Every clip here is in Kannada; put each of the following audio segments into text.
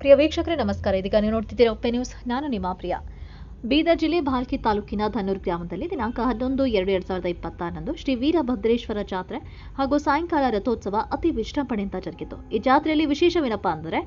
ಪ್ರಿಯ ವೀಕ್ಷಕರೇ ನಮಸ್ಕಾರ. ಇದೀಗ ನೀವು ನೋಡ್ತಿದ್ದೀರಾ ಒಪ್ಪೆ ನ್ಯೂಸ್. ನಾನು ನಿಮ್ಮ ಪ್ರಿಯ. ಬೀದರ್ ಜಿಲ್ಲೆ ಭಾಲ್ಕಿ ತಾಲೂಕಿನ ಧನ್ನೂರು ಗ್ರಾಮದಲ್ಲಿ ದಿನಾಂಕ 11/2/2026 ಶ್ರೀ ವೀರಭದ್ರೇಶ್ವರ ಜಾತ್ರೆ ಹಾಗೂ ಸಾಯಂಕಾಲ ರಥೋತ್ಸವ ಅತಿ ವಿಜೃಂಭಣೆಯಿಂದ ಜರುಗಿತು. ಈ ಜಾತ್ರೆಯಲ್ಲಿ ವಿಶೇಷವೇನಪ್ಪಾ ಅಂದರೆ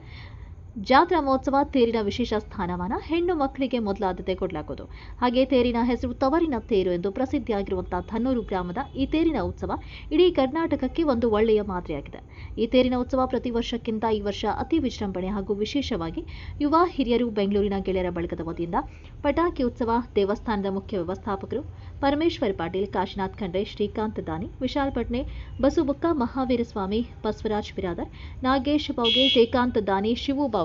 ಜಾತ್ರಾ ಮಹೋತ್ಸವ, ತೇರಿನ ವಿಶೇಷ ಸ್ಥಾನಮಾನ, ಹೆಣ್ಣು ಮಕ್ಕಳಿಗೆ ಮೊದಲ ಆದ್ಯತೆ ಕೊಡಲಾಗುವುದು. ಹಾಗೆ ತೇರಿನ ಹೆಸರು ತವರಿನ ತೇರು ಎಂದು ಪ್ರಸಿದ್ಧಿಯಾಗಿರುವಂತಹ ಧನ್ನೂರು ಗ್ರಾಮದ ಈ ತೇರಿನ ಉತ್ಸವ ಇಡೀ ಕರ್ನಾಟಕಕ್ಕೆ ಒಂದು ಒಳ್ಳೆಯ ಮಾದರಿಯಾಗಿದೆ. ಈ ತೇರಿನ ಉತ್ಸವ ಪ್ರತಿ ವರ್ಷಕ್ಕಿಂತ ಈ ವರ್ಷ ಅತಿ ವಿಜೃಂಭಣೆ ಹಾಗೂ ವಿಶೇಷವಾಗಿ ಯುವ ಹಿರಿಯರು ಬೆಂಗಳೂರಿನ ಗೆಳೆಯರ ಬಳಗದ ವತಿಯಿಂದ ಪಟಾಕಿ ಉತ್ಸವ, ದೇವಸ್ಥಾನದ ಮುಖ್ಯ ವ್ಯವಸ್ಥಾಪಕರು ಪರಮೇಶ್ವರ್ ಪಾಟೀಲ್, ಕಾಶಿನಾಥ್ ಖಂಡ್ರೆ, ಶ್ರೀಕಾಂತ್ ದಾನಿ, ವಿಶಾಲ್ ಪಟ್ನೆ, ಬಸುಬುಕ್ಕ, ಮಹಾವೀರ ಸ್ವಾಮಿ, ಬಸವರಾಜ್ ಬಿರಾದರ್, ನಾಗೇಶ್ ಬೌಗೆ, ಶ್ರೀಕಾಂತ್ ದಾನಿ, ಶಿವು ಬೌಗೆ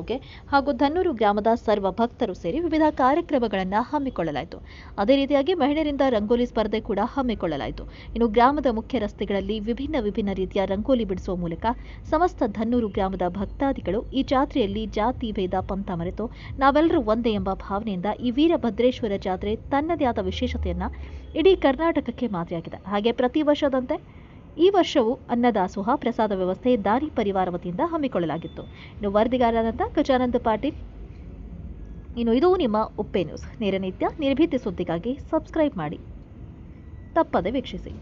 ಹಾಗೂ ಧನ್ನೂರು ಗ್ರಾಮದ ಸರ್ವ ಭಕ್ತರು ಸೇರಿ ವಿವಿಧ ಕಾರ್ಯಕ್ರಮಗಳನ್ನು ಹಮ್ಮಿಕೊಳ್ಳಲಾಯಿತು. ಅದೇ ರೀತಿಯಾಗಿ ಮಹಿಳೆಯರಿಂದ ರಂಗೋಲಿ ಸ್ಪರ್ಧೆ ಕೂಡ ಹಮ್ಮಿಕೊಳ್ಳಲಾಯಿತು. ಇನ್ನು ಗ್ರಾಮದ ಮುಖ್ಯ ರಸ್ತೆಗಳಲ್ಲಿ ವಿಭಿನ್ನ ರೀತಿಯ ರಂಗೋಲಿ ಬಿಡಿಸುವ ಮೂಲಕ ಸಮಸ್ತ ಧನ್ನೂರು ಗ್ರಾಮದ ಭಕ್ತಾದಿಗಳು ಈ ಜಾತ್ರೆಯಲ್ಲಿ ಜಾತಿ ಭೇದ ಪಂಥ ಮರೆತು ನಾವೆಲ್ಲರೂ ಒಂದೇ ಎಂಬ ಭಾವನೆಯಿಂದ ಈ ವೀರಭದ್ರೇಶ್ವರ ಜಾತ್ರೆ ತನ್ನದೇ ಆದ ವಿಶೇಷತೆಯನ್ನ ಇಡೀ ಕರ್ನಾಟಕಕ್ಕೆ ಮಾದರಿಯಾಗಿದೆ. ಹಾಗೆ ಪ್ರತಿ ವರ್ಷದಂತೆ ಈ ವರ್ಷವೂ ಅನ್ನದಾಸೋಹ, ಪ್ರಸಾದ ವ್ಯವಸ್ಥೆ ದಾರಿ ಪರಿವಾರ ವತಿಯಿಂದ ಹಮ್ಮಿಕೊಳ್ಳಲಾಗಿತ್ತು. ಇನ್ನು ವರದಿಗಾರರಾದಂಥ ಗಜಾನಂದ ಪಾಟೀಲ್. ಇದು ನಿಮ್ಮ ಉಪ್ಪೆ ನ್ಯೂಸ್. ನೇರ ನಿತ್ಯ ನಿರ್ಭೀತಿ ಸುದ್ದಿಗಾಗಿ ಸಬ್ಸ್ಕ್ರೈಬ್ ಮಾಡಿ, ತಪ್ಪದೆ ವೀಕ್ಷಿಸಿ.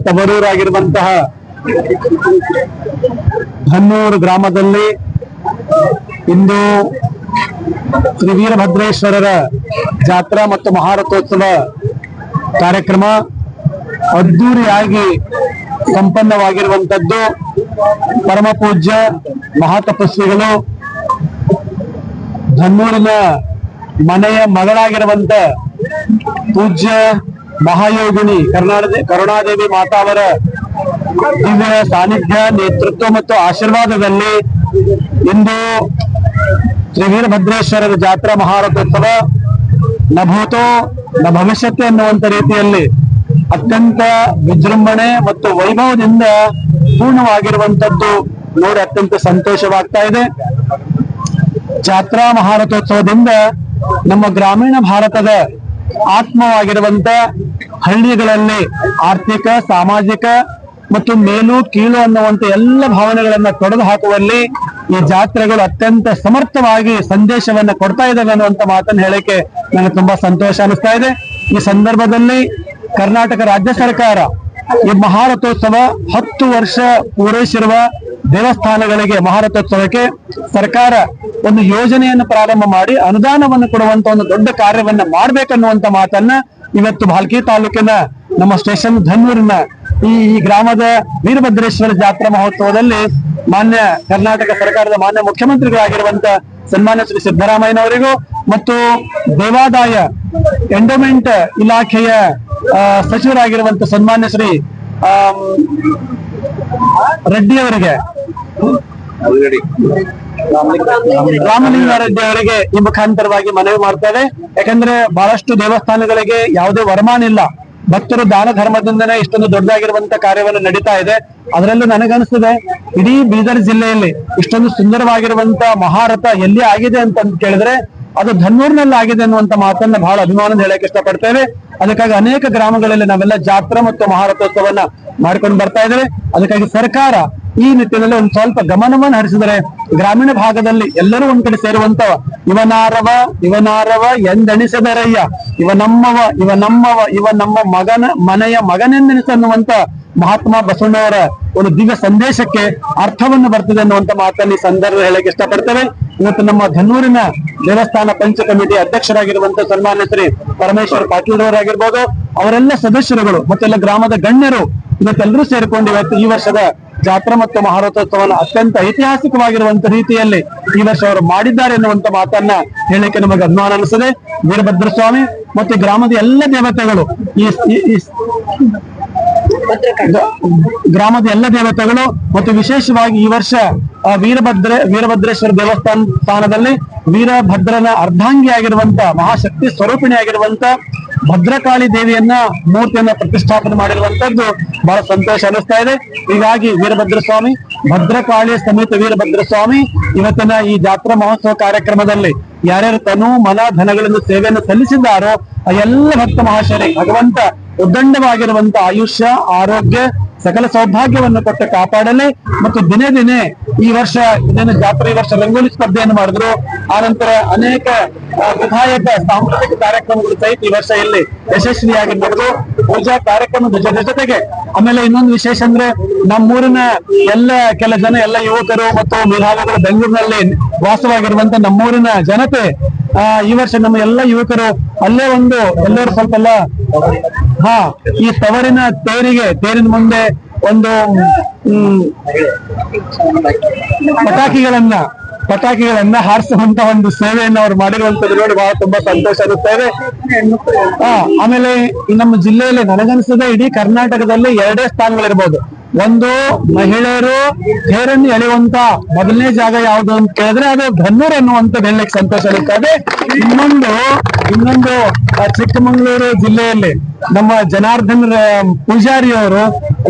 ತವರೂರಾಗಿರುವಂತಹ ಧನ್ನೂರು ಗ್ರಾಮದಲ್ಲಿ ಇಂದು ಶ್ರೀ ವೀರಭದ್ರೇಶ್ವರರ ಜಾತ್ರಾ ಮತ್ತು ಮಹಾರಥೋತ್ಸವ ಕಾರ್ಯಕ್ರಮ ಅದ್ದೂರಿಯಾಗಿ ಸಂಪನ್ನವಾಗಿರುವಂತದ್ದು. ಪರಮ ಪೂಜ್ಯ ಮಹಾತಪಸ್ವಿಗಳು ಧನ್ನೂರಿನ ಮನೆಯ ಮಗಳಾಗಿರುವಂತ ಪೂಜ್ಯ ಮಹಾಯೋಗಿನಿ ಕರುಣಾದೇವಿ ಮಾತಾ ಅವರ ದಿವ್ಯ ಸಾನ್ನಿಧ್ಯ, ನೇತೃತ್ವ ಮತ್ತು ಆಶೀರ್ವಾದದಲ್ಲಿ ಇಂದು ಶ್ರೀ ವೀರಭದ್ರೇಶ್ವರರ ಜಾತ್ರಾ ಮಹಾರಥೋತ್ಸವ ನ ಭೂತೋ ನ ಭವಿಷ್ಯತೆ ಎನ್ನುವಂತ ರೀತಿಯಲ್ಲಿ ಅತ್ಯಂತ ವಿಜೃಂಭಣೆ ಮತ್ತು ವೈಭವದಿಂದ ಪೂರ್ಣವಾಗಿರುವಂತದ್ದು ನೋಡಿ ಅತ್ಯಂತ ಸಂತೋಷವಾಗ್ತಾ ಇದೆ. ಜಾತ್ರಾ ಮಹಾರಥೋತ್ಸವದಿಂದ ನಮ್ಮ ಗ್ರಾಮೀಣ ಭಾರತದ ಆತ್ಮವಾಗಿರುವಂತ ಹಳ್ಳಿಗಳಲ್ಲಿ ಆರ್ಥಿಕ, ಸಾಮಾಜಿಕ ಮತ್ತು ಮೇಲು ಕೀಳು ಅನ್ನುವಂತ ಎಲ್ಲ ಭಾವನೆಗಳನ್ನ ತೊಡೆದು ಹಾಕುವಲ್ಲಿ ಈ ಜಾತ್ರೆಗಳು ಅತ್ಯಂತ ಸಮರ್ಥವಾಗಿ ಸಂದೇಶವನ್ನ ಕೊಡ್ತಾ ಇದ್ದಾವೆ ಅನ್ನುವಂತ ಮಾತನ್ನು ಹೇಳಕ್ಕೆ ನನಗೆ ತುಂಬಾ ಸಂತೋಷ ಅನಿಸ್ತಾ ಇದೆ. ಈ ಸಂದರ್ಭದಲ್ಲಿ ಕರ್ನಾಟಕ ರಾಜ್ಯ ಸರ್ಕಾರ ಈ ಮಹಾರಥೋತ್ಸವ 10 ವರ್ಷ ಪೂರೈಸಿರುವ ದೇವಸ್ಥಾನಗಳಿಗೆ ಮಹಾರಥೋತ್ಸವಕ್ಕೆ ಸರ್ಕಾರ ಒಂದು ಯೋಜನೆಯನ್ನು ಪ್ರಾರಂಭ ಮಾಡಿ ಅನುದಾನವನ್ನು ಕೊಡುವಂತ ಒಂದು ದೊಡ್ಡ ಕಾರ್ಯವನ್ನ ಮಾಡ್ಬೇಕನ್ನುವಂತ ಮಾತನ್ನ ಇವತ್ತು ಭಾಲ್ಕಿ ತಾಲೂಕಿನ ನಮ್ಮ ಸ್ಟೇಷನ್ ಧನ್ನೂರಿನ ಈ ಗ್ರಾಮದ ವೀರಭದ್ರೇಶ್ವರ ಜಾತ್ರಾ ಮಹೋತ್ಸವದಲ್ಲಿ ಮಾನ್ಯ ಕರ್ನಾಟಕ ಸರ್ಕಾರದ ಮಾನ್ಯ ಮುಖ್ಯಮಂತ್ರಿಗಳಾಗಿರುವಂತ ಸನ್ಮಾನ್ಯ ಶ್ರೀ ಸಿದ್ದರಾಮಯ್ಯನವರಿಗೂ ಮತ್ತು ದೇವಾದಾಯ ಎಂಡೋಮೆಂಟ್ ಇಲಾಖೆಯ ಸಚಿವರಾಗಿರುವಂತ ಸನ್ಮಾನ್ಯ ಶ್ರೀ ರೆಡ್ಡಿ ಅವರಿಗೆ ರಾಮಲಿಂಗಾರೆಡ್ಡಿ ಅವರಿಗೆ ಈ ಮುಖಾಂತರವಾಗಿ ಮನವಿ ಮಾಡ್ತೇವೆ. ಯಾಕಂದ್ರೆ ಬಹಳಷ್ಟು ದೇವಸ್ಥಾನಗಳಿಗೆ ಯಾವುದೇ ವರಮಾನ ಇಲ್ಲ, ಭಕ್ತರು ದಾನ ಧರ್ಮದಿಂದನೇ ಇಷ್ಟೊಂದು ದೊಡ್ಡದಾಗಿರುವಂತ ಕಾರ್ಯವನ್ನು ನಡೀತಾ ಇದೆ. ಅದರಲ್ಲೂ ನನಗನ್ನಿಸ್ತದೆ ಇಡೀ ಬೀದರ್ ಜಿಲ್ಲೆಯಲ್ಲಿ ಇಷ್ಟೊಂದು ಸುಂದರವಾಗಿರುವಂತ ಮಹಾರಥ ಎಲ್ಲಿ ಆಗಿದೆ ಅಂತ ಕೇಳಿದ್ರೆ ಅದು ಧನ್ನೂರಿನಲ್ಲಿ ಆಗಿದೆ ಅನ್ನುವಂತ ಮಾತನ್ನ ಬಹಳ ಅಭಿಮಾನದಿಂದ ಹೇಳಕ್ ಇಷ್ಟಪಡ್ತೇವೆ. ಅದಕ್ಕಾಗಿ ಅನೇಕ ಗ್ರಾಮಗಳಲ್ಲಿ ನಾವೆಲ್ಲ ಜಾತ್ರಾ ಮತ್ತು ಮಹಾರಥೋತ್ಸವನ್ನ ಮಾಡ್ಕೊಂಡು ಬರ್ತಾ ಇದ್ದೇವೆ. ಅದಕ್ಕಾಗಿ ಸರ್ಕಾರ ಈ ನಿಟ್ಟಿನಲ್ಲಿ ಒಂದು ಸ್ವಲ್ಪ ಗಮನವನ್ನು ಹರಿಸಿದರೆ ಗ್ರಾಮೀಣ ಭಾಗದಲ್ಲಿ ಎಲ್ಲರೂ ಒಂದ್ ಕಡೆ ಸೇರುವಂತವ ಇವನಾರವ ಎಂದೆಣಿಸದರಯ್ಯ, ಇವ ನಮ್ಮ ಮಗನ ಮನೆಯ ಮಗನೆಂದೆಣಿಸನ್ನುವಂತ ಮಹಾತ್ಮ ಬಸವಣ್ಣವರ ಒಂದು ದಿವ್ಯ ಸಂದೇಶಕ್ಕೆ ಅರ್ಥವನ್ನು ಬರ್ತದೆ ಅನ್ನುವಂತ ಮಾತನ್ನು ಈ ಸಂದರ್ಭ ಹೇಳಕ್ಕೆ ಇಷ್ಟಪಡ್ತೇವೆ. ಇವತ್ತು ನಮ್ಮ ಧನ್ನೂರಿನ ದೇವಸ್ಥಾನ ಪಂಚ ಕಮಿಟಿ ಅಧ್ಯಕ್ಷರಾಗಿರುವಂತ ಸನ್ಮಾನ್ಯ ಶ್ರೀ ಪರಮೇಶ್ವರ್ ಪಾಟೀಲ್ ಅವರಾಗಿರ್ಬೋದು, ಅವರೆಲ್ಲ ಸದಸ್ಯರುಗಳು ಮತ್ತೆಲ್ಲ ಗ್ರಾಮದ ಗಣ್ಯರು ಇವತ್ತೆಲ್ಲರೂ ಸೇರಿಕೊಂಡು ಇವತ್ತು ಈ ವರ್ಷದ ಜಾತ್ರಾ ಮತ್ತು ಮಹಾರಥೋತ್ಸವನ ಅತ್ಯಂತ ಐತಿಹಾಸಿಕವಾಗಿರುವಂತ ರೀತಿಯಲ್ಲಿ ಈ ವರ್ಷ ಅವರು ಮಾಡಿದ್ದಾರೆ ಎನ್ನುವಂತ ಮಾತನ್ನ ಹೇಳಲಿಕ್ಕೆ ನಮಗೆ ಅಭಿಮಾನ ಅನಿಸ್ತದೆ. ವೀರಭದ್ರ ಸ್ವಾಮಿ ಮತ್ತು ಗ್ರಾಮದ ಎಲ್ಲ ದೇವತೆಗಳು ಗ್ರಾಮದ ಎಲ್ಲ ದೇವತೆಗಳು ಮತ್ತು ವಿಶೇಷವಾಗಿ ಈ ವರ್ಷ ವೀರಭದ್ರೇಶ್ವರ ದೇವಸ್ಥಾನದಲ್ಲಿ ವೀರಭದ್ರನ ಅರ್ಧಾಂಗಿಯಾಗಿರುವಂತ ಮಹಾಶಕ್ತಿ ಸ್ವರೂಪಿಣಿಯಾಗಿರುವಂತ ಭದ್ರಕಾಳಿ ದೇವಿಯನ್ನ ಮೂರ್ತಿಯನ್ನ ಪ್ರತಿಷ್ಠಾಪನೆ ಮಾಡಿರುವಂತದ್ದು ಬಹಳ ಸಂತೋಷ ಅನಿಸ್ತಾ ಇದೆ. ಹೀಗಾಗಿ ವೀರಭದ್ರ ಸ್ವಾಮಿ, ಭದ್ರಕಾಳಿ ಸಮೇತ ವೀರಭದ್ರ ಸ್ವಾಮಿ ಇವತ್ತಿನ ಈ ಜಾತ್ರಾ ಮಹೋತ್ಸವ ಕಾರ್ಯಕ್ರಮದಲ್ಲಿ ಯಾರ್ಯಾರು ತನು ಮನ ಧನಗಳನ್ನು ಸೇವೆಯನ್ನು ಸಲ್ಲಿಸಿದ್ದಾರೋ ಆ ಎಲ್ಲ ಭಕ್ತ ಮಹಾಶಯರಿಗೆ ಭಗವಂತ ಉದ್ದಂಡವಾಗಿರುವಂತ ಆಯುಷ್ಯ, ಆರೋಗ್ಯ, ಸಕಲ ಸೌಭಾಗ್ಯವನ್ನು ಕೊಟ್ಟು ಕಾಪಾಡಲಿ. ಮತ್ತು ದಿನೇ ದಿನೇ ಈ ವರ್ಷ ಇದೇನು ಜಾತ್ರೆ ಈ ವರ್ಷ ರಂಗೋಲಿ ಸ್ಪರ್ಧೆಯನ್ನು ಮಾಡಿದ್ರು, ಆ ನಂತರ ಅನೇಕ ವಿಧಾಯಕ ಸಾಂಸ್ಕೃತಿಕ ಕಾರ್ಯಕ್ರಮಗಳು ಸಹಿತ ಈ ವರ್ಷ ಇಲ್ಲಿ ಯಶಸ್ವಿಯಾಗಿ ನಡೆದು ಪೂಜಾ ಕಾರ್ಯಕ್ರಮದ ಜೊತೆಗೆ ಆಮೇಲೆ ಇನ್ನೊಂದು ವಿಶೇಷ ಅಂದ್ರೆ ನಮ್ಮೂರಿನ ಕೆಲ ಜನ ಎಲ್ಲ ಯುವಕರು ಮತ್ತು ಮೇಧಾವಿಗಳು ಬೆಂಗಳೂರಿನಲ್ಲಿ ವಾಸವಾಗಿರುವಂತ ನಮ್ಮೂರಿನ ಜನತೆ ಈ ವರ್ಷ ನಮ್ಮ ಎಲ್ಲ ಯುವಕರು ಅಲ್ಲೇ ಎಲ್ಲರೂ ಸ್ವಲ್ಪ ಎಲ್ಲ ಈ ತವರಿನ ತೇರಿನ ಮುಂದೆ ಒಂದು ಪಟಾಕಿಗಳನ್ನ ಹಾರಿಸುವಂತ ಒಂದು ಸೇವೆಯನ್ನು ಅವ್ರು ಮಾಡಿರುವಂತದ್ದು ನೋಡಿ ಬಹಳ ತುಂಬಾ ಸಂತೋಷ ಆಗುತ್ತೇವೆ. ಆಮೇಲೆ ನಮ್ಮ ಜಿಲ್ಲೆಯಲ್ಲಿ ನನಗನ್ನಿಸ್ತದೆ ಇಡೀ ಕರ್ನಾಟಕದಲ್ಲಿ 2 ಸ್ಥಾನಗಳಿರ್ಬೋದು. ಒಂದು ಮಹಿಳೆಯರು ತೇರನ್ನು ಎಳೆಯುವಂತ ಮೊದಲನೇ ಜಾಗ ಯಾವುದು ಅಂತ ಕೇಳಿದ್ರೆ ಅದು ಧನ್ನೂರು ಅನ್ನುವಂಥದ್ದು ಹೇಳಲಿಕ್ಕೆ ಸಂತೋಷ ಆಗುತ್ತದೆ. ಇನ್ನೊಂದು ಚಿಕ್ಕಮಗಳೂರು ಜಿಲ್ಲೆಯಲ್ಲಿ ನಮ್ಮ ಜನಾರ್ದನ್ ಪೂಜಾರಿ ಅವರು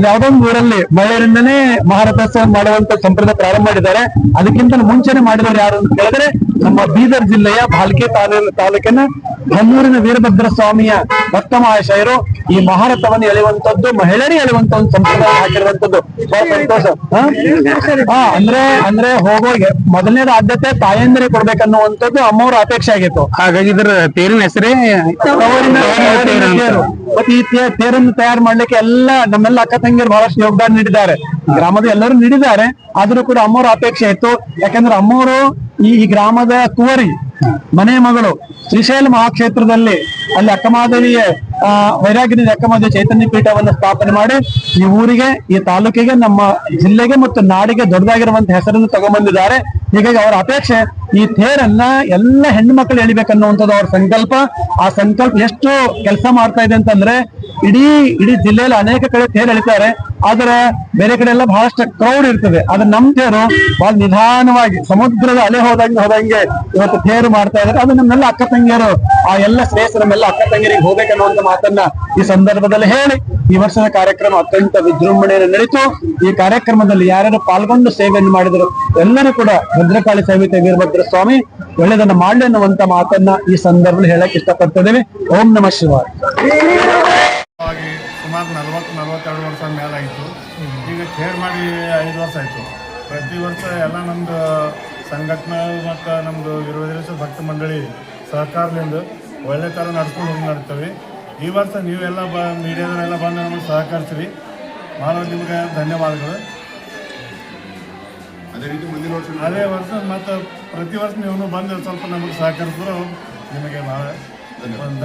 ಯಾವ್ದೊಂದು ಊರಲ್ಲಿ ಮಹಿಳೆಯರಿಂದನೇ ಮಹಾರಥೋತ್ಸವ ಮಾಡುವಂತ ಸಂಪ್ರದಾಯ ಪ್ರಾರಂಭ ಮಾಡಿದ್ದಾರೆ. ಅದಕ್ಕಿಂತ ಮುಂಚೆನೆ ಮಾಡಿದವರು ಯಾರು ಅಂತ ಕೇಳಿದ್ರೆ ನಮ್ಮ ಬೀದರ್ ಜಿಲ್ಲೆಯ ಭಾಲ್ಕಿ ತಾಲೂಕಿನ ಧನ್ನೂರಿನ ವೀರಭದ್ರ ಸ್ವಾಮಿಯ ಭಕ್ತ ಮಹಾಶಯರು ಈ ಮಹಾರಥವನ್ನು ಎಳೆಯುವಂತದ್ದು, ಮಹಿಳೆಯರೇ ಎಳೆಯುವಂತ ಒಂದು ಸಂಪ್ರದಾಯ ಹಾಕಿರುವಂತದ್ದು ಬಹಳ ಸಂತೋಷ. ಅಂದ್ರೆ ಹೋಗೋಗೆ ಮೊದಲನೇದ ಆದ್ಯತೆ ತಾಯಂದಿರಿಗೆ ಕೊಡ್ಬೇಕನ್ನುವಂಥದ್ದು ಅಮ್ಮವ್ರ ಅಪೇಕ್ಷೆ ಆಗಿತ್ತು. ಹಾಗಾಗಿ ಇದ್ರ ತೇರಿನ ಹೆಸರೇ ತೇರು. ಮತ್ತೆ ಈ ತೇರನ್ನು ತಯಾರು ಮಾಡ್ಲಿಕ್ಕೆ ನಮ್ಮೆಲ್ಲ ಅಕ್ಕ ತಂಗಿಯರು ಬಹಳಷ್ಟು ಯೋಗದಾನ ನೀಡಿದ್ದಾರೆ, ಗ್ರಾಮದ ಎಲ್ಲರೂ ನೀಡಿದ್ದಾರೆ. ಆದ್ರೂ ಕೂಡ ಅಮ್ಮವ್ರ ಅಪೇಕ್ಷೆ ಇತ್ತು. ಯಾಕಂದ್ರೆ ಅಮ್ಮವರು ಈ ಗ್ರಾಮದ ಕುವರಿ ಮನೆ ಮಗಳು ಶ್ರೀಶೈಲ ಮಹಾಕ್ಷೇತ್ರದಲ್ಲಿ ಅಲ್ಲಿ ಅಕ್ಕಮಹಾದೇವಿಯ ವೈರಾಗ್ಯದ ಅಕ್ಕಮಹಾದೇವಿ ಚೈತನ್ಯ ಪೀಠವನ್ನು ಸ್ಥಾಪನೆ ಮಾಡಿ ಈ ಊರಿಗೆ, ಈ ತಾಲೂಕಿಗೆ, ನಮ್ಮ ಜಿಲ್ಲೆಗೆ ಮತ್ತು ನಾಡಿಗೆ ದೊಡ್ಡದಾಗಿರುವಂತ ಹೆಸರನ್ನು ತಗೊಂಡ್ಬಂದಿದ್ದಾರೆ. ಹೀಗಾಗಿ ಅವರ ಅಪೇಕ್ಷೆ ಈ ತೇರನ್ನ ಎಲ್ಲ ಹೆಣ್ಣು ಮಕ್ಕಳು ಎಳಿಬೇಕನ್ನುವಂಥದ್ದು ಅವ್ರ ಸಂಕಲ್ಪ. ಆ ಸಂಕಲ್ಪ ಎಷ್ಟು ಕೆಲಸ ಮಾಡ್ತಾ ಇದೆ ಅಂತಂದ್ರೆ ಇಡೀ ಜಿಲ್ಲೆಯಲ್ಲಿ ಅನೇಕ ಕಡೆ ತೇರು ಎಳಿತಾರೆ, ಆದ್ರೆ ಬೇರೆ ಕಡೆ ಎಲ್ಲ ಬಹಳಷ್ಟು ಕ್ರೌಡ್ ಇರ್ತದೆ. ಆದ್ರೆ ನಮ್ ತೇರು ಬಹಳ ನಿಧಾನವಾಗಿ ಸಮುದ್ರದ ಅಲೆ ಹೋದಂಗೆ ಇವತ್ತು ತೇರು ಮಾಡ್ತಾ ಇದ್ದಾರೆ. ಅದು ನಮ್ಮೆಲ್ಲ ಅಕ್ಕ ತಂಗಿಯರು ಆ ಎಲ್ಲ ಶ್ರೇಷ್ಠ ನಮ್ಮೆಲ್ಲ ಅಕ್ಕ ತಂಗಿಯರಿಗೆ ಹೋಗ್ಬೇಕನ್ನುವಂತ ಮಾತನ್ನ ಈ ಸಂದರ್ಭದಲ್ಲಿ ಹೇಳಿ ಈ ವರ್ಷದ ಕಾರ್ಯಕ್ರಮ ಅತ್ಯಂತ ವಿಜೃಂಭಣೆಯನ್ನು ನಡೀತು. ಈ ಕಾರ್ಯಕ್ರಮದಲ್ಲಿ ಯಾರ್ಯಾರು ಪಾಲ್ಗೊಂಡು ಸೇವೆಯನ್ನು ಮಾಡಿದ್ರು ಎಲ್ಲರೂ ಕೂಡ ಭದ್ರಕಾಳಿ ಸಮೇತ ವೀರಭದ್ರ ಸ್ವಾಮಿ ಒಳ್ಳೆದನ್ನ ಮಾಡ್ಲಿ ಅನ್ನುವಂತ ಮಾತನ್ನ ಈ ಸಂದರ್ಭದಲ್ಲಿ ಹೇಳಕ್ ಇಷ್ಟಪಡ್ತಿದ್ದೇವೆ. ಓಂ ನಮಃ ಶಿವಾಯ. ಸುಮಾರು 40-42 ವರ್ಷ ಮೇಲಾಯಿತು. ಈಗ ಖೇರ್ ಮಾಡಿ 5 ವರ್ಷ ಆಯಿತು. ಪ್ರತಿ ವರ್ಷ ಎಲ್ಲ ನಮ್ಮದು ಸಂಘಟನೆ ಮತ್ತು ನಮ್ಮದು ವೀರಭದ್ರೇಶ್ವರ ಭಕ್ತ ಮಂಡಳಿ ಸಹಕಾರದಿಂದ ಒಳ್ಳೆ ಥರ ನಡ್ಸ್ಕೊಂಡು ನಡ್ತೀವಿ. ಈ ವರ್ಷ ನೀವೆಲ್ಲ ಮೀಡಿಯಾದವರೆಲ್ಲ ಬಂದು ನಮಗೆ ಸಹಕರಿಸಿರಿ, ಮಾಡೋದು ನಿಮಗೆ ಧನ್ಯವಾದಗಳು. ಅದೇ ವರ್ಷ ಮತ್ತು ಪ್ರತಿ ವರ್ಷ ನೀವು ಬಂದು ಸ್ವಲ್ಪ ನಮಗೆ ಸಹಕರಿಸಿದ್ರು ನಿಮಗೆ ಭಾಳ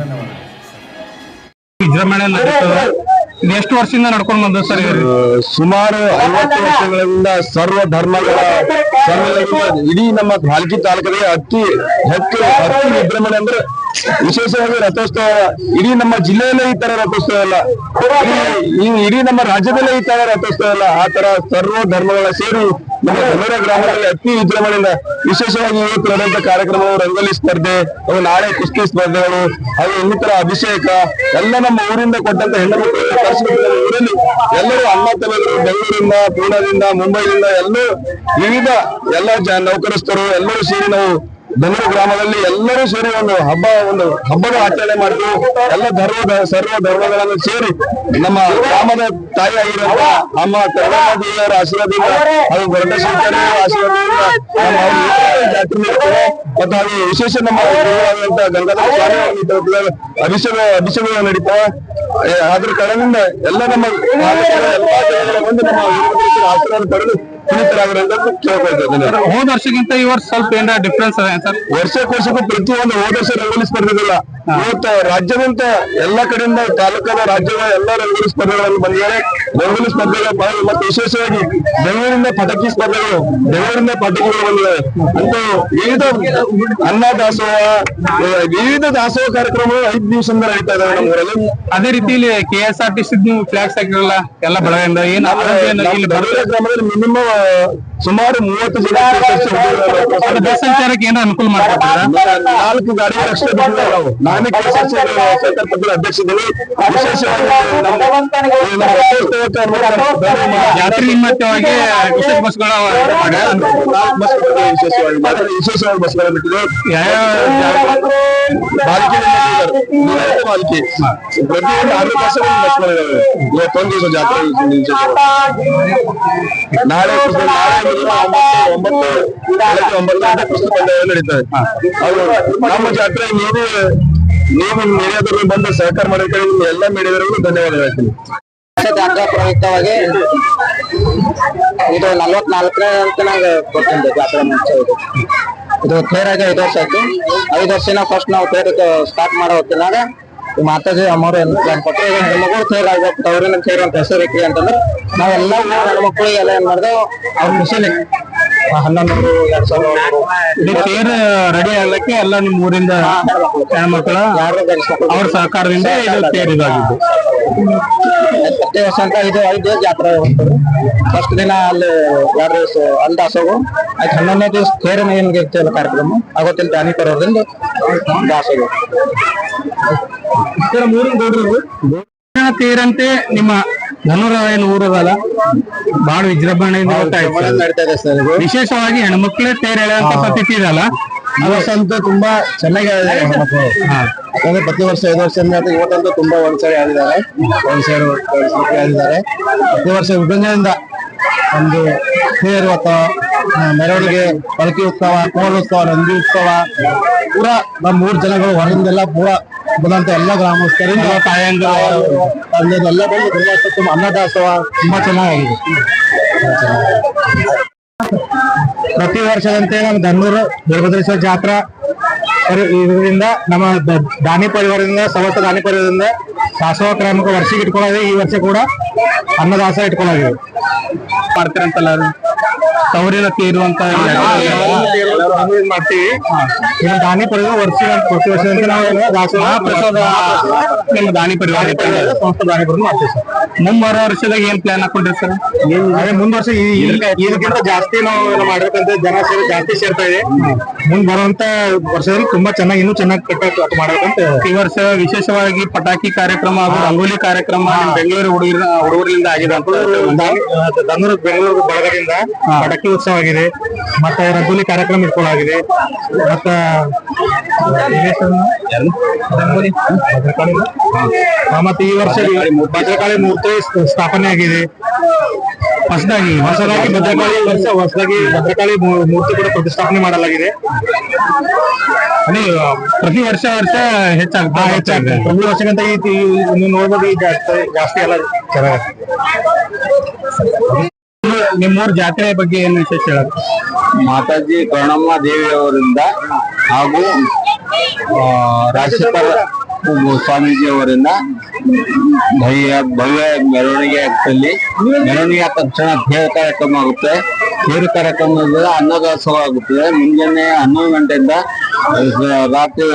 ಧನ್ಯವಾದಗಳು. ವಿಜೃಂಭಣೆ ಎಷ್ಟು ವರ್ಷದಿಂದ ನಡ್ಕೊಂಡು ಬಂದ ಸರ್? ಸುಮಾರು 50 ವರ್ಷಗಳಿಂದ ಸರ್ವ ಧರ್ಮಗಳ ಇಡೀ ನಮ್ಮ ಭಾಲ್ಕಿ ತಾಲೂಕಿಗೆ ಅತಿ ಹೆಚ್ಚು ವಿಜೃಂಭಣೆ ಅಂದ್ರೆ ವಿಶೇಷವಾಗಿ ರಥೋತ್ಸವ. ಇಡೀ ನಮ್ಮ ಜಿಲ್ಲೆಯಲ್ಲೇ ಈ ತರ ರಥೋತ್ಸವ ಇಲ್ಲ, ಇಡೀ ನಮ್ಮ ರಾಜ್ಯದಲ್ಲೇ ಈ ತರ ರಥೋತ್ಸವ ಇಲ್ಲ. ಆ ತರ ಸರ್ವ ಧರ್ಮಗಳ ಸೇರಿ ನಮ್ಮ ಧನೂರ ಗ್ರಾಮದಲ್ಲಿ ಅತಿ ವಿಜೃಂಭಣೆಯಿಂದ ವಿಶೇಷವಾಗಿ ಇವತ್ತು ನಡೆದಂತ ಕಾರ್ಯಕ್ರಮಗಳು ರಂಗೋಲಿ ಸ್ಪರ್ಧೆ, ಅವು ನಾಳೆ ಕುಸ್ತಿ ಸ್ಪರ್ಧೆಗಳು, ಹಾಗೂ ಇನ್ನಿತರ ಅಭಿಷೇಕ ಎಲ್ಲ ನಮ್ಮ ಊರಿಂದ ಕೊಟ್ಟಂತ ಹೆಣ್ಣು ಮಕ್ಕಳು ಊರಲ್ಲಿ ಎಲ್ಲರೂ ಅಣ್ಣ ತಮ್ಮಂದಿರು ಬೆಂಗಳೂರಿಂದ, ಪೂನಾದಿಂದ, ಮುಂಬೈದಿಂದ ಎಲ್ಲರೂ ವಿವಿಧ ಎಲ್ಲ ನೌಕರಸ್ಥರು ಎಲ್ಲರೂ ಸೇರಿ ನಾವು ಧನೂರ ಗ್ರಾಮದಲ್ಲಿ ಎಲ್ಲರೂ ಸೇರಿ ಒಂದು ಹಬ್ಬದ ಆಚರಣೆ ಮಾಡಿದ್ರು. ಎಲ್ಲ ಸರ್ವ ಧರ್ಮಗಳನ್ನು ಸೇರಿ ನಮ್ಮ ಗ್ರಾಮದ ತಾಯಿ ಆಗಿರುವ ಅಮ್ಮ ಕರುಣಾದೇವಿಯವರ ಆಶೀರ್ವಾದದಿಂದ ಹಾಗೂ ಗರುಡಶಂಕರ ಆಶೀರ್ವಾದದಿಂದ ನಮ್ಮ ಜಾತ್ರೆ ನಡೀತದೆ. ಮತ್ತು ಅದು ವಿಶೇಷ ನಮ್ಮ ಗುರುವಾದಂತ ಗಂಗಾಧರ ಸ್ವಾಮಿ ಅಭಿಷೇಕಗಳು ನಡೀತಾವೆ. ಅದ್ರ ಕಾರಣದಿಂದ ಎಲ್ಲ ನಮ್ಮ ಬಂದು ನಮ್ಮ ಆಶೀರ್ವಾದ ಪಡೆದು ಪುನೀತರಾಗರಂತ ಕೇಳ್ಕೊಳ್ತೇನೆ. ಹೋದ ವರ್ಷಕ್ಕಿಂತ ಈ ವರ್ಷ ಸ್ವಲ್ಪ ಏನಾರ ಡಿಫ್ರೆನ್ಸ್ ಅದ ಸರ್? ವರ್ಷಕ್ಕೂ ಪ್ರತಿಯೊಂದು ಹೋದ ವರ್ಷ ರಂಗೋಲಿ ಸ್ಪರ್ಧೆಗಳ ಇವತ್ತು ರಾಜ್ಯದಂತ ಎಲ್ಲ ಕಡೆಯಿಂದ ತಾಲೂಕದ ರಾಜ್ಯದ ಎಲ್ಲ ರಂಗೋಲಿ ಸ್ಪರ್ಧೆಗಳನ್ನು ಬಂದಿದ್ದಾರೆ. ರಂಗೋಲಿ ಸ್ಪರ್ಧೆಗಳ ಮತ್ತು ವಿಶೇಷವಾಗಿ ಬೆಂಗಳೂರಿಂದ ಪಟಾಕಿಗಳು ಬಂದಿದ್ದಾರೆ. ಅಂತೂ ವಿವಿಧ ಅನ್ನ ದಾಸೋಹ, ವಿವಿಧ ದಾಸೋಹ ಕಾರ್ಯಕ್ರಮಗಳು 5 ದಿವಸದಿಂದ ನಡೀತಾ ಇದಾವೆ ನಮ್ಮ ಊರಲ್ಲಿ. ಅದೇ ರೀತಿ ಇಲ್ಲಿ KSRTC ನೀವು ಫ್ಲಾಗ್ಸ್ ಹಾಕಿರಲ್ಲ ಎಲ್ಲ ಬೆಳಗಿಂದ ಇಲ್ಲಿ ಧನೂರ ಗ್ರಾಮದಲ್ಲಿ ಮಿನಿಮಮ್ ಸುಮಾರು 30 ಜನ ಬಸ್ ಸಂಚಾರಕ್ಕೆ ಏನಾರ ಅನುಕೂಲ ಮಾಡ್ಕೊಡ್ತೀರಾ? 4 ಗಾಡಿ ಅಷ್ಟೇ ಬಿಟ್ಟಿದ್ದಾರೆ ನಾವು. ನಾನೇ KSRTC ಅಧ್ಯಕ್ಷದಲ್ಲಿ ವಿಶೇಷವಾಗಿ ಜಾತ್ರೆ ನಿಮಿತ್ತವಾಗಿ ವಿಶೇಷ ಬಸ್ಗಳ ವಿಶೇಷವಾಗಿ ಬಸ್ಗಳ ಬಿಟ್ಟಿದೆ. ಪಾಲಿಕೆ ಪ್ರತಿಯೊಂದು 6 ಬಸ್ಗಳಿದಾವೆ. ಇವತ್ತೊಂದು ದಿವಸ ಜಾತ್ರೆ ನಾಳೆ 9 ಕುಸ್ತಿ ಪಂದ್ಯ ನಡೀತದೆ. ನಮ್ಮ ಜಾತ್ರೆ ನೀವು ಮೀಡಿಯಾದವರು ಬಂದು ಸಹಕಾರ ಮಾಡಿದ್ರೆ ಎಲ್ಲ ಮೀಡಿಯಾದವರಿಗೂ ಧನ್ಯವಾದ ಹೇಳ್ತೀನಿ. ಜಾತ್ರಾ ಪ್ರಯುಕ್ತವಾಗಿ ಇದು 44ನೇ ಅಂತ ನಂಗೆ ಕೊಟ್ಟಿದ್ದೆ ಜಾತ್ರಾ ಮಹೋತ್ಸವ. ಇದು ತೇರಾಗಿ 5 ವರ್ಷ ಆಯ್ತು. 5 ವರ್ಷನ ಫಸ್ಟ್ ನಾವು ತೇರ್ ಸ್ಟಾರ್ಟ್ ಮಾಡೋ ಹೊತ್ತಿನಾಗ ಮಾತಾಜಿ ಅಮ್ಮವ್ರು ಪ್ಲಾನ್ ಕೊಟ್ಟರು. ಈಗ ಹೆಣ್ಮಗಳು ತೇರ್ ಆಗ್ಬೇಕು, ತವರಿನ ತೇರು ಅಂತ ಹೆಸರು ಇಟ್ರಿ ಅಂತಂದ್ರೆ ನಾವೆಲ್ಲ ಹೆಣ್ಮಕ್ಳಿಗೆಲ್ಲ ಏನ್ ಮಾಡಿದೆವು, ಅವ್ರ ಮಿಷನ್ 1100-2000 ತೇರ್ ರೆಡಿ ಆಗ್ಲಿಕ್ಕೆ ಎಲ್ಲ ನಿಮ್ ಊರಿಂದ ಹೆಣ್ಮಕ್ಳ ಅವ್ರ ಸಹಕಾರದಿಂದ ಇದು ತೇರ್ ಇದಾಗಿದ್ದು. ಪ್ರತಿ ವರ್ಷ ಅಂತ 5 ದಿವಸ ಜಾತ್ರೆ ಹೋಗ್ತದೆ. ಫಸ್ಟ್ ದಿನ ಅಲ್ಲಿ 2 ದಿವಸ ಅಂದಾಸೋಗು ಆಯ್ತು. 11ನೇ ದಿವಸ ತೇರಿನ ಏನ್ಗೆ ಇರ್ತೇವಲ್ಲ ಕಾರ್ಯಕ್ರಮ ಆಗೋತ್ತಿಲ್ಲ ದಾನಿ ಪರೋದ್ರಿಂದ ದಾಸೋಗು. ತೇರಂತೆ ನಿಮ್ಮ ಧನೂರ ಏನು ಊರದಲ್ಲ ಬಹಳ ವಿಜೃಂಭಣೆಯಿಂದ ನಡೀತಾ ಇದೆ ಸರ್. ವಿಶೇಷವಾಗಿ ಹೆಣ್ಮಕ್ಳೇ ತೇರ್ ಎಳೆಯುವಂತ ಪದ್ಧತಿ ಇದಲ್ಲ. ಇವತ್ತಂತೂ ತುಂಬಾ ಚೆನ್ನಾಗಿ ಯಾಕಂದ್ರೆ ಪ್ರತಿ ವರ್ಷ 5 ವರ್ಷದಿಂದ ಇವತ್ತಂತೂ ತುಂಬಾ ಒಂದ್ಸರಿ ಆಗಿದ್ದಾರೆ, ಆಗಿದ್ದಾರೆ. ಪ್ರತಿ ವರ್ಷ ವಿಭಜನೆಯಿಂದ ಒಂದು ತೇರು ಅಥವಾ ಮೆರವಣಿಗೆ, ಪಲ್ಕಿ ಉತ್ಸವ, ಕೋಲೋತ್ಸವ, ನಂದಿ ಉತ್ಸವ ಪೂರಾ ನಮ್ಮ 3 ಜನಗಳು ಹೊರದಿಂದೆಲ್ಲ ಪೂರಾ ಬಂದಂತ ಎಲ್ಲ ಗ್ರಾಮಸ್ಥರಿಂದ ತಾಯಂಗ ಎಲ್ಲ ಬಂದು ತುಂಬ ಅನ್ನದಾಸೋಹ ತುಂಬಾ ಚೆನ್ನಾಗಿದೆ. ಪ್ರತಿ ವರ್ಷದಂತೆ ನಮ್ಮ ಧನ್ನೂರು ವೀರಭದ್ರೇಶ್ವರ ಜಾತ್ರಾ ಇದರಿಂದ ನಮ್ಮ ದಾನಿ ಪರಿವಾರದಿಂದ ಸಮಸ್ತ ದಾನಿ ಪರಿವಾರದಿಂದ ದಾಸೋಹ ಕ್ರಮಕ್ಕೆ ವರ್ಷಕ್ಕೆ ಇಟ್ಕೊಳ್ಳೋದು. ಈ ವರ್ಷ ಕೂಡ ಅನ್ನದಾಸೋಹ ಇಟ್ಕೊಳ್ಳೋದು ಮಾಡ್ತೀರಂತಲ್ಲ, ತವರಿನ ತೇರು ಅಂತ ಮಾಡ್ತೀವಿ. ದಾನಿ ಪರಿವಾರ ಪ್ರತಿ ವರ್ಷದಂತೆ ನಾವು ದಾಸೋಹ ಪ್ರಸಾದ ನಿಮ್ಮ ದಾನಿ ಪರಿವಾರ ಸಂಸ್ಥೆ ದಾನಿ ಪರಿವಾರ ಮಾಡ್ತೀವಿ ಸರ್. ಮುಂಬರೋ ವರ್ಷದಾಗ ಏನ್ ಪ್ಲಾನ್ ಹಾಕೊಂಡ್ರಿ ಸರ್? ಮುಂದ್ ವರ್ಷ ಇದಕ್ಕಿಂತ ಜಾಸ್ತಿ ನಾವು ಮಾಡ್ಬೇಕಂತ ಜನ ಜಾಸ್ತಿ ಸೇರ್ತಾ ಇದೆ. ಮುಂದ್ ಬರುವಂತ ವರ್ಷದಲ್ಲಿ ತುಂಬಾ ಚೆನ್ನಾಗಿ ಇನ್ನೂ ಚೆನ್ನಾಗಿ ಕಟ್ಟ ಮಾಡ್ಬೇಕಂತ. ಈ ವರ್ಷ ವಿಶೇಷವಾಗಿ ಪಟಾಕಿ ಕಾರ್ಯಕ್ರಮ ಹಾಗೂ ರಂಗೋಲಿ ಕಾರ್ಯಕ್ರಮ ಬೆಂಗಳೂರು ಹುಡುಗರಿಂದ ಆಗಿದೆ ಅಂತ. ಬೆಂಗಳೂರು ಬಳಗದಿಂದ ಪಟಾಕಿ ಉತ್ಸವ ಆಗಿದೆ, ಮತ್ತೆ ರಂಗೋಲಿ ಕಾರ್ಯಕ್ರಮ ಇಟ್ಕೊಳ್ಳಾಗಿದೆ. ಮತ್ತೆ ಈ ವರ್ಷ ಭದ್ರಕಾಳಿ ಮೂರ್ತಿ ಸ್ಥಾಪನೆ ಆಗಿದೆ. ಹೊಸದಾಗಿ ಭದ್ರಕಾಳಿ ಮೂರ್ತಿ ಕೂಡ ಪ್ರತಿಷ್ಠಾಪನೆ ಮಾಡಲಾಗಿದೆ. ಪ್ರತಿ ವರ್ಷ ಹೆಚ್ಚಾಗ್ತದೆ. ಪ್ರತಿ ವರ್ಷಕ್ಕಿಂತ ನೀವು ನೋಡ್ಬೋದು ಈಗ ಜಾಸ್ತಿ ಎಲ್ಲ ಚೆನ್ನಾಗಿ. ನಿಮ್ಮೂರ್ ಜಾತ್ರೆ ಬಗ್ಗೆ ಏನು ವಿಶೇಷ ಹೇಳೋದು? ಮಾತಾಜಿ ಕರುಣಮ್ಮ ದೇವಿಯವರಿಂದ ಹಾಗೂ ರಾಜಶೇಖರ ಸ್ವಾಮೀಜಿ ಅವರಿಂದ ಭವ್ಯ ಮೆರವಣಿಗೆ ಆಗ್ತಲ್ಲಿ. ಮೆರವಣಿಗೆ ಆದ ತಕ್ಷಣ ತೇರು ಕಾರ್ಯಕ್ರಮ ಆಗುತ್ತೆ. ತೇರು ಕಾರ್ಯಕ್ರಮದಿಂದ ಅನ್ನದಾಸೋಹ ಆಗುತ್ತದೆ. ಮುಂಜಾನೆ 11 ಗಂಟೆಯಿಂದ ರಾತ್ರಿ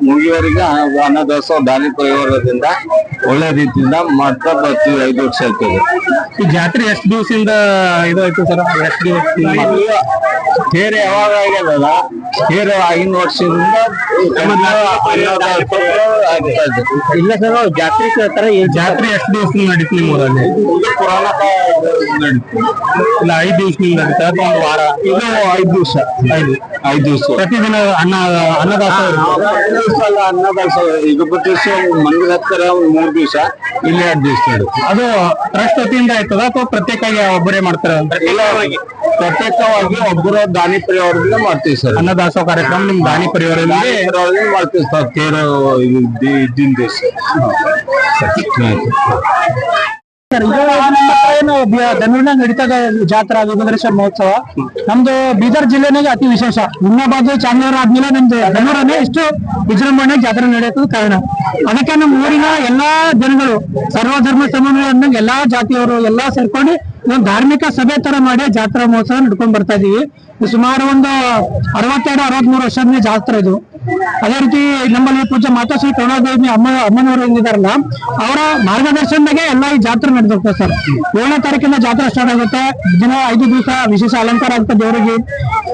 ಮುಗಿಯವರೆಗೆ ಅನ್ನದಾಸೋಹ ದಾನಿ ಪರಿವಾರದಿಂದ ಒಳ್ಳೆ ರೀತಿಯಿಂದ ಮಾಡ್ತಾ ಬರ್ತೀವಿ. 5 ವರ್ಷ ಆಗ್ತದೆ. ಈ ಜಾತ್ರೆ ಎಷ್ಟು ದಿವಸದಿಂದ ಇದು ಆಯ್ತು ಸರ್? ಎಷ್ಟು ದಿವಸ ತೇರು ಯಾವಾಗ ಆಗ್ಯದಲ್ಲ, ತೇರು ಆಗಿನ ವರ್ಷದಿಂದ ಇಲ್ಲ ಸರ್, ಜಾತ್ರೆ ತರ ಜಾತ್ರೆ ಎಷ್ಟು ದಿವಸದಿಂದ ನಡೀತು ನಿಮ್ಮ ಊರಲ್ಲಿ? ಪುರಾಣ ನಡೀತು. ಇಲ್ಲ 5 ದಿವಸದಿಂದ ನಡೀತಾ ಅಥವಾ 1 ವಾರ? ಇದು 5 ದಿವಸ. 5 ದಿವಸ ಪ್ರತಿದಿನ ಅನ್ನದಾಸೋಹ ಅನ್ನದಾಸೋಹ. ಈಗ ಬಿಟ್ಟು ಮಂದಿರ ಹತ್ತಿರ 3 ದಿವಸ, ಇಲ್ಲಿ 2 ದಿವಸ ನಡುತ್ತೆ. ಅದು ಟ್ರಸ್ಟ್ ವತಿಯಿಂದ ಆಯ್ತದ ಅಥವಾ ಪ್ರತ್ಯೇಕವಾಗಿ ಒಬ್ಬರೇ ಮಾಡ್ತಾರೆ? ಪ್ರತ್ಯೇಕವಾಗಿ ಒಬ್ಬರು ದಾನಿ ಪರಿವಾರದಿಂದ ಮಾಡ್ತೀವಿ ಸರ್. ಅನ್ನದಾಸೋಹ ಕಾರ್ಯಕ್ರಮ ನಿಮ್ ದಾನಿ ಪರಿವಾರದಿಂದ ಮಾಡ್ತೀವಿ ಸರ್. ತೇರು ಇದ್ದಿನ ದಿವಸ. ಧನುರ್ನಾಗ ನಡೀತದ ಜಾತ್ರಾ ವೀರಭದ್ರೇಶ್ವರ ಮಹೋತ್ಸವ ನಮ್ದು ಬೀದರ್ ಜಿಲ್ಲೆನಾಗ ಅತಿ ವಿಶೇಷ. ಹುಮ್ನಾಬಾದ್ ಚಾಮರಾಜ ಆದ್ಮೇಲೆ ನಮ್ದು ಧನುರನೇ ಇಷ್ಟು ವಿಜೃಂಭಣೆ ಜಾತ್ರೆ ನಡೆಯೋದು ಕಾರಣ. ಅದಕ್ಕೆ ನಮ್ಮ ಊರಿನ ಎಲ್ಲಾ ಜನಗಳು ಸರ್ವಧರ್ಮ ಸಮನ್ವಯ ಎಲ್ಲಾ ಜಾತಿಯವರು ಎಲ್ಲಾ ಸೇರ್ಕೊಂಡು ಒಂದು ಧಾರ್ಮಿಕ ಸಭೆ ತರ ಮಾಡಿ ಜಾತ್ರಾ ಮಹೋತ್ಸವ ನಡ್ಕೊಂಡ್ ಬರ್ತಾ ಇದೀವಿ. ಸುಮಾರು ಒಂದು 62-63 ವರ್ಷದ ಜಾತ್ರೆ ಇದು. ಅದೇ ರೀತಿ ನಮ್ಮಲ್ಲಿ ಪೂಜೆ ಮಾತಾಶ್ರೀ ಕರುಣಾದೇವಿ ಅಮ್ಮನವರು ಏನಿದಾರಲ್ಲ, ಅವರ ಮಾರ್ಗದರ್ಶನದಾಗೆ ಎಲ್ಲ ಈ ಜಾತ್ರೆ ನಡೆದೋಗ್ತದೆ ಸರ್. 7ನೇ ತಾರೀಕಿಂದ ಜಾತ್ರೆ ಸ್ಟಾರ್ಟ್ ಆಗುತ್ತೆ. ದಿನ 5 ದಿವಸ ವಿಶೇಷ ಅಲಂಕಾರ ಆಗುತ್ತೆ ದೇವರಿಗೆ.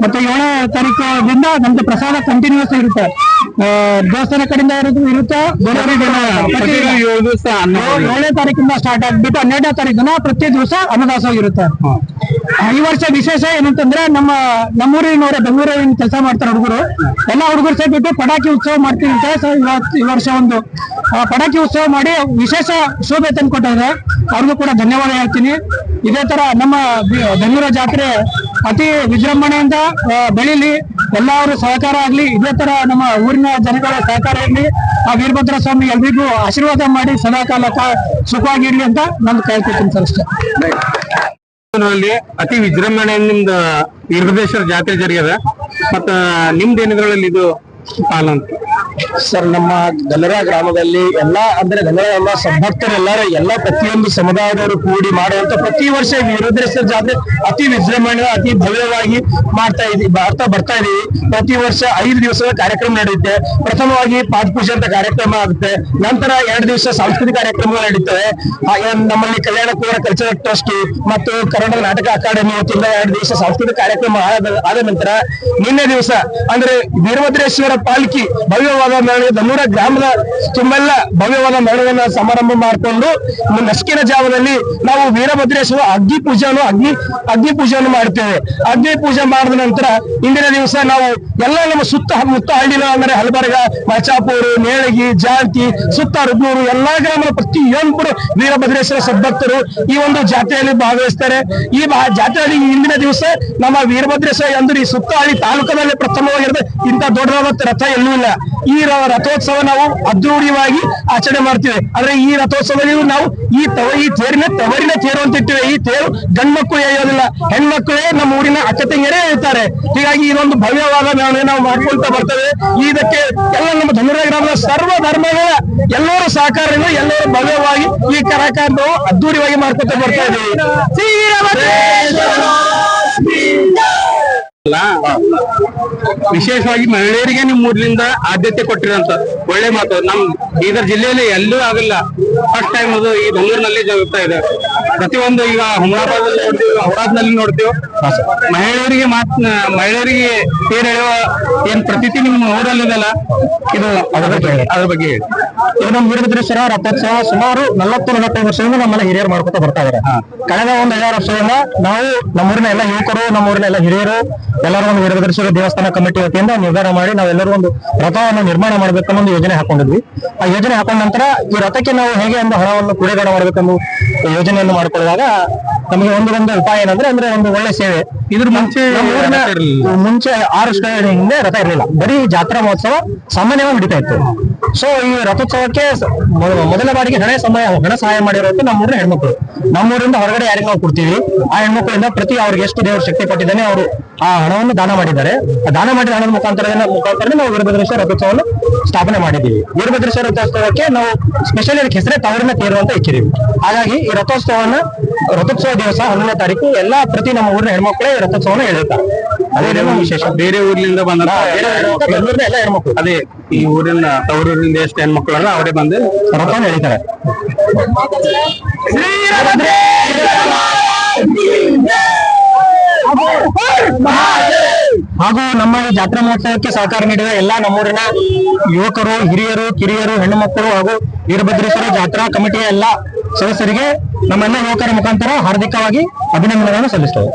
ಮತ್ತೆ 7ನೇ ತಾರೀಕಿಂದ ನಮ್ದು ಪ್ರಸಾದ ಕಂಟಿನ್ಯೂಸ್ ಇರುತ್ತೆ. ದೇವಸ್ಥಾನ ಕಡೆಯಿಂದ ಇರುತ್ತೆ. 7ನೇ ತಾರೀಕಿಂದ ಸ್ಟಾರ್ಟ್ ಆಗ್ಬಿಟ್ಟು 12ನೇ ತಾರೀಕಿನ ಪ್ರತಿ ದಿವಸ ಅನ್ನದಾಸೋಹ ಇರುತ್ತೆ. ಈ ವರ್ಷ ವಿಶೇಷ ಏನಂತಂದ್ರೆ ನಮ್ಮೂರಿನವರೇ ಬೆಂಗಳೂರಿನ ಕೆಲಸ ಮಾಡ್ತಾರೆ ಹುಡುಗರು. ಎಲ್ಲ ಹುಡುಗರು ಸೇರ್ಬಿಟ್ಟು ಪಟಾಕಿ ಉತ್ಸವ ಮಾಡ್ತೀವಿ ಅಂತ ಈ ವರ್ಷ ಒಂದು ಪಟಾಕಿ ಉತ್ಸವ ಮಾಡಿ ವಿಶೇಷ ಶೋಭೆ ತಂದು ಕೊಟ್ಟಿದ್ದಾರೆ. ಅವ್ರಿಗೂ ಕೂಡ ಧನ್ಯವಾದ ಹೇಳ್ತೀನಿ. ಇದೇ ತರ ನಮ್ಮ ಧನುರ ಜಾತ್ರೆ ಅತಿ ವಿಜೃಂಭಣೆಯಿಂದ ಬೆಳೀಲಿ, ಎಲ್ಲರೂ ಸಹಕಾರ ಆಗ್ಲಿ. ಇದೇ ತರ ನಮ್ಮ ಊರಿನ ಜನಗಳ ಸಹಕಾರ ಇರ್ಲಿ. ಆ ವೀರಭದ್ರ ಸ್ವಾಮಿ ಎಲ್ರಿಗೂ ಆಶೀರ್ವಾದ ಮಾಡಿ ಸದಾಕಾಲ ಸುಖವಾಗಿರ್ಲಿ ಅಂತ ನಾನು ಕೇಳ್ಕೊತೀನಿ ಸರ್. ಅಷ್ಟೇ. ಅತಿ ವಿಜೃಂಭಣೆಯಿಂದ ವೀರಭದ್ರೇಶ್ವರ ಜಾತ್ರೆ ಜರುಗಿದೆ. ಮತ್ತ ನಿಮ್ದು ಏನಿದ್ರಲ್ಲಿ ಇದು ಪಾಲಂತ ಸರ್, ನಮ್ಮ ಗಲ್ಲರ ಗ್ರಾಮದಲ್ಲಿ ಅಂದ್ರೆ ಗಲ್ಲರ ಸದ್ಭಕ್ತರೆಲ್ಲರೂ ಪ್ರತಿಯೊಂದು ಸಮುದಾಯದವರು ಕೂಡಿ ಮಾಡುವಂತ ಪ್ರತಿ ವರ್ಷ ವೀರಭದ್ರೇಶ್ವರ ಜಾತ್ರೆ ಅತಿ ವಿಜೃಂಭಣೆ ಅತಿ ಭವ್ಯವಾಗಿ ಬರ್ತಾ ಇದೀವಿ. ಪ್ರತಿ ವರ್ಷ 5 ದಿವಸದ ಕಾರ್ಯಕ್ರಮ ನಡೆಯುತ್ತೆ. ಪ್ರಥಮವಾಗಿ ಪಾದಪೂಜೆ ಅಂತ ಕಾರ್ಯಕ್ರಮ ಆಗುತ್ತೆ. ನಂತರ 2 ದಿವಸ ಸಾಂಸ್ಕೃತಿಕ ಕಾರ್ಯಕ್ರಮಗಳು ನಡೀತವೆ. ನಮ್ಮಲ್ಲಿ ಕಲ್ಯಾಣ ಕುಮಾರ ಕಲ್ಚರಲ್ ಟ್ರಸ್ಟ್ ಮತ್ತು ಕರ್ನಾಟಕ ನಾಟಕ ಅಕಾಡೆಮಿ ವತಿಯಿಂದ 2 ದಿವಸ ಸಾಂಸ್ಕೃತಿಕ ಕಾರ್ಯಕ್ರಮ ಆದ ನಂತರ ನಿನ್ನೆ ದಿವಸ ಅಂದ್ರೆ ವೀರಭದ್ರೇಶ್ವರ ಪಾಲ್ಕಿ ಭವ್ಯವಾದ ಮೆರವಣಿಗೆ ಧನುರ ಗ್ರಾಮದ ತುಂಬೆಲ್ಲ ಭವ್ಯವಾದ ಮೆರವಣಿಗೆಯನ್ನು ಸಮಾರಂಭ ಮಾಡಿಕೊಂಡು ನಸುಕಿನ ಜಾವದಲ್ಲಿ ನಾವು ವೀರಭದ್ರೇಶ್ವರ ಅಗ್ನಿ ಪೂಜೆಯನ್ನು ಮಾಡ್ತೇವೆ. ಅಗ್ನಿ ಪೂಜೆ ಮಾಡಿದ ನಂತರ ಇಂದಿನ ದಿವಸ ನಾವು ಎಲ್ಲ ನಮ್ಮ ಸುತ್ತಮುತ್ತ ಹಳ್ಳಿನ ಅಂದ್ರೆ ಹಲಬರ್ಗ, ಮಚಾಪೂರು, ನೇಳಗಿ, ಜಾಂತಿ, ಸುತ್ತ ರುದ್ನೂರು ಎಲ್ಲಾ ಗ್ರಾಮದ ಪ್ರತಿಯೊಬ್ಬರು ವೀರಭದ್ರೇಶ್ವರ ಸದ್ಭಕ್ತರು ಈ ಒಂದು ಜಾತ್ರೆಯಲ್ಲಿ ಭಾಗವಹಿಸ್ತಾರೆ. ಈ ಜಾತ್ರೆಯಲ್ಲಿ ಇಂದಿನ ದಿವಸ ನಮ್ಮ ವೀರಭದ್ರೇಶ್ವರ ಅಂದ್ರೆ ಈ ಸುತ್ತ ಹಳ್ಳಿ ತಾಲೂಕದಲ್ಲಿ ಪ್ರಥಮವಾಗಿರುತ್ತೆ. ಇಂಥ ದೊಡ್ಡದಾದ ರಥ ಎಲ್ಲೂ ಇಲ್ಲ. ಈ ರಥೋತ್ಸವ ನಾವು ಅದ್ದೂರಿಯಾಗಿ ಆಚರಣೆ ಮಾಡ್ತೀವಿ. ಆದ್ರೆ ಈ ರಥೋತ್ಸವದಲ್ಲಿ ನಾವು ಈ ತೇರಿನ ತವರಿನ ತೇರು ಅಂತ ಇಟ್ಟಿವೆ. ಈ ತೇರು ಗಂಡ್ಮಕ್ಕಳು ಎಳೆಯೋದಿಲ್ಲ, ಹೆಣ್ಮಕ್ಳೇ ನಮ್ಮ ಊರಿನ ಅಕ್ಕ ತಂಗಿಯರೇ ಹೇಳ್ತಾರೆ. ಹೀಗಾಗಿ ಇದೊಂದು ಭವ್ಯವಾದ ಮೆರವಣಿಗೆ ನಾವು ಮಾಡ್ಕೊಳ್ತಾ ಬರ್ತೇವೆ. ಇದಕ್ಕೆ ಎಲ್ಲ ನಮ್ಮ ಧನುರ ಗ್ರಾಮದ ಸರ್ವ ಧರ್ಮಗಳ ಎಲ್ಲರೂ ಸಹಕಾರದಿಂದ ಎಲ್ಲರೂ ಭವ್ಯವಾಗಿ ಈ ಕಾರ್ಯಕ್ರಮವು ಅದ್ದೂರಿಯಾಗಿ ಮಾಡ್ಕೊಳ್ತಾ ಬರ್ತಾ ಇದ್ದೀವಿ. ವಿಶೇಷವಾಗಿ ಮಹಿಳೆಯರಿಗೆ ನಿಮ್ ಊರ್ಲಿಂದ ಆದ್ಯತೆ ಕೊಟ್ಟಿರಂತ ಒಳ್ಳೆ ಮಾತು. ನಮ್ ಬೀದರ್ ಜಿಲ್ಲೆಯಲ್ಲಿ ಎಲ್ಲೂ ಆಗಲ್ಲ. ಫಸ್ಟ್ ಟೈಮ್ ಅದು ಈ ಬೆಂಗಳೂರಿನಲ್ಲಿ ಜరుగుತ್ತಾ ಇದೆ. ಪ್ರತಿಯೊಂದು ಈಗ ಹುಮ್ನಾಬಾದಲ್ಲಿ ನೋಡ್ತೀವಿ, ಔರಾದ್ನಲ್ಲಿ ನೋಡ್ತೀವಿ. ಮಹಿಳೆಯರಿಗೆ ತೇರು ಎಳೆಯುವ ಏನ್ ಪ್ರತೀತಿ ನಿಮ್ಮ ಊರಲ್ಲಿದೆಲ್ಲ, ಇದು ಅದ್ರ ಬಗ್ಗೆ ಹೇಳಿ. ಇದು ನಮ್ಮ ವೀರಭದ್ರೇಶ್ವರ ರಥೋತ್ಸವ ಸುಮಾರು 40-45 ವರ್ಷದಿಂದ ನಮ್ಮನ್ನ ಹಿರಿಯರು ಮಾಡ್ಕೊತಾ ಬರ್ತಾ ಇದ್ದಾರೆ. ಕಳೆದ ಒಂದು 5 ವರ್ಷದಿಂದ ನಾವು ನಮ್ಮೂರಿನ ಎಲ್ಲ ಯುವಕರು, ನಮ್ಮೂರಿನ ಎಲ್ಲ ಹಿರಿಯರು ಎಲ್ಲರೂ ಒಂದು ವೀರಭದ್ರೇಶ್ವರ ದೇವಸ್ಥಾನ ಕಮಿಟಿ ವತಿಯಿಂದ ನಿರ್ಧಾರ ಮಾಡಿ ನಾವೆಲ್ಲರೂ ಒಂದು ರಥವನ್ನು ನಿರ್ಮಾಣ ಮಾಡ್ಬೇಕನ್ನೋ ಒಂದು ಯೋಜನೆ ಹಾಕೊಂಡಿದ್ವಿ. ಆ ಯೋಜನೆ ಹಾಕೊಂಡ ನಂತರ ಈ ರಥಕ್ಕೆ ನಾವು ಹೇಗೆ ಒಂದು ಹಣವನ್ನು ಕೂಡಿಗಾಣ ಮಾಡ್ಬೇಕನ್ನೋ ಯೋಜನೆಯನ್ನು ಮಾಡ್ಕೊಳ್ಳುವಾಗ ನಮಗೆ ಒಂದು ಉಪಾಯ ಏನಂದ್ರೆ ಒಂದು ಒಳ್ಳೆ ಸೇವೆ. ಇದ್ರ ಮುಂಚೆ 6 ವರ್ಷಗಳ ಹಿಂದೆ ರಥ ಇರಲಿಲ್ಲ, ಬರೀ ಜಾತ್ರಾ ಮಹೋತ್ಸವ ಸಾಮಾನ್ಯವಾಗಿ ನಡೀತಾ ಇತ್ತು. ಸೊ ಈ ರಥೋತ್ಸವಕ್ಕೆ ಮೊದಲ ಬಾರಿಗೆ ಹಣ ಸಹಾಯ ಮಾಡಿರೋದು ನಮ್ಮೂರಿನ ಹೆಣ್ಮಕ್ಳು. ನಮ್ಮೂರಿಂದ ಹೊರಗಡೆ ಯಾರಿಗೆ ನಾವು ಕೊಡ್ತೀವಿ, ಆ ಹೆಣ್ಮಕ್ಳಿಂದ ಪ್ರತಿ ಅವ್ರಿಗೆ ಎಷ್ಟು ದೇವರು ಶಕ್ತಿ ಕೊಟ್ಟಿದ್ದಾನೆ ಅವರು ಆ ಹಣವನ್ನು ದಾನ ಮಾಡಿದ್ದಾರೆ. ದಾನ ಮಾಡಿದ ಹಣದ ಮುಖಾಂತರ ನಾವು ವೀರಭದ್ರೇಶ್ವರ ರಥೋತ್ಸವವನ್ನು ಸ್ಥಾಪನೆ ಮಾಡಿದ್ದೀವಿ. ವೀರಭದ್ರೇಶ್ವರ ರಥೋತ್ಸವಕ್ಕೆ ನಾವು ಸ್ಪೆಷಲ್ ಹೆಸರೇ ತವರಿನ ತೇರು ಅಂತ ಇಕ್ಕಿದೀವಿ. ಹಾಗಾಗಿ ಈ ರಥೋತ್ಸವ ದಿವಸ 11ನೇ ತಾರೀಕು ಪ್ರತಿ ನಮ್ಮ ಊರಿನ ಹೆಣ್ಮಕ್ಳೇ ರಥೋತ್ಸವನ ಎಳೆಯುತ್ತಾರೆ. ಅದೇ ವಿಶೇಷ. ಬೇರೆ ಊರ್ಲಿಂದ ಬಂದ ಎಲ್ಲ ಹೆಣ್ಮಕ್ಳು ಅದೇ ಈ ಊರಿನ ತವರೂರಿಂದ ಎಷ್ಟು ಹೆಣ್ಮಕ್ಳು ಅವರೇ ಬಂದು ರಥವನ್ನು ಎಳಿತಾರೆ. ಹಾಗೂ ನಮ್ಮ ಈ ಜಾತ್ರಾ ಮಹೋತ್ಸವಕ್ಕೆ ಸಹಕಾರ ನೀಡಿದ ಎಲ್ಲಾ ನಮ್ಮೂರಿನ ಯುವಕರು, ಹಿರಿಯರು, ಕಿರಿಯರು, ಹೆಣ್ಣು ಮಕ್ಕಳು ಹಾಗೂ ವೀರಭದ್ರೇಶ್ವರ ಜಾತ್ರಾ ಕಮಿಟಿಯ ಎಲ್ಲಾ ಸದಸ್ಯರಿಗೆ ನಮ್ಮೆಲ್ಲ ಯುವಕರ ಮುಖಾಂತರ ಹಾರ್ದಿಕವಾಗಿ ಅಭಿನಂದನೆಗಳನ್ನು ಸಲ್ಲಿಸ್ತೇವೆ.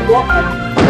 Gracias.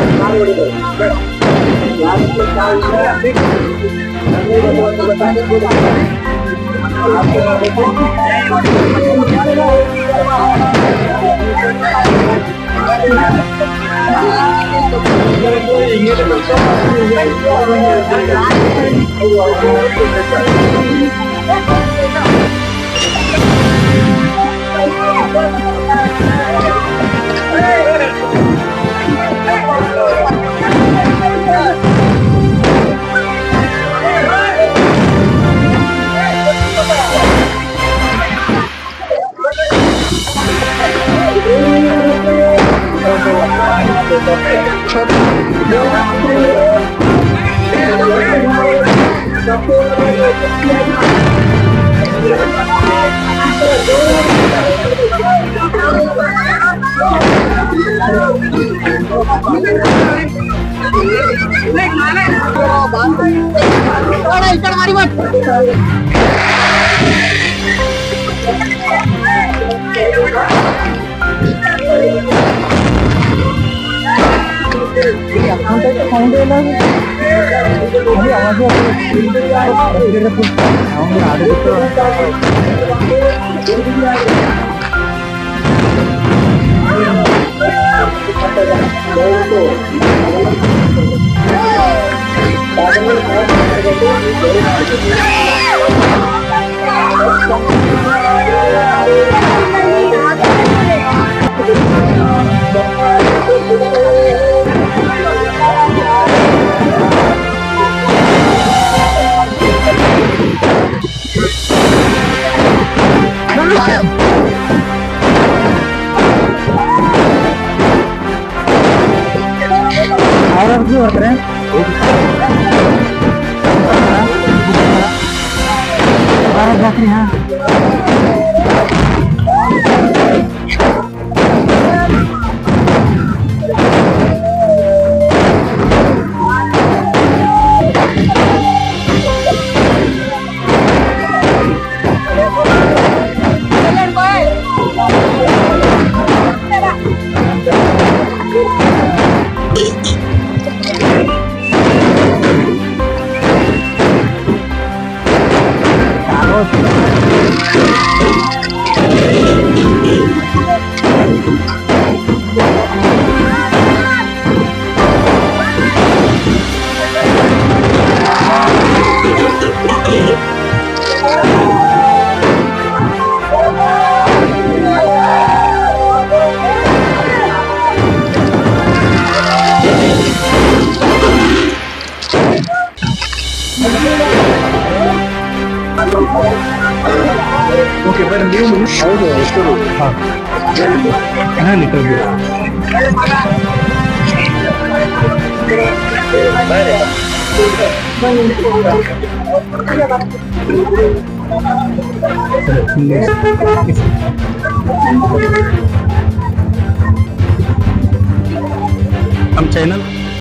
ನಮ್ಮ ಚಾನಲ್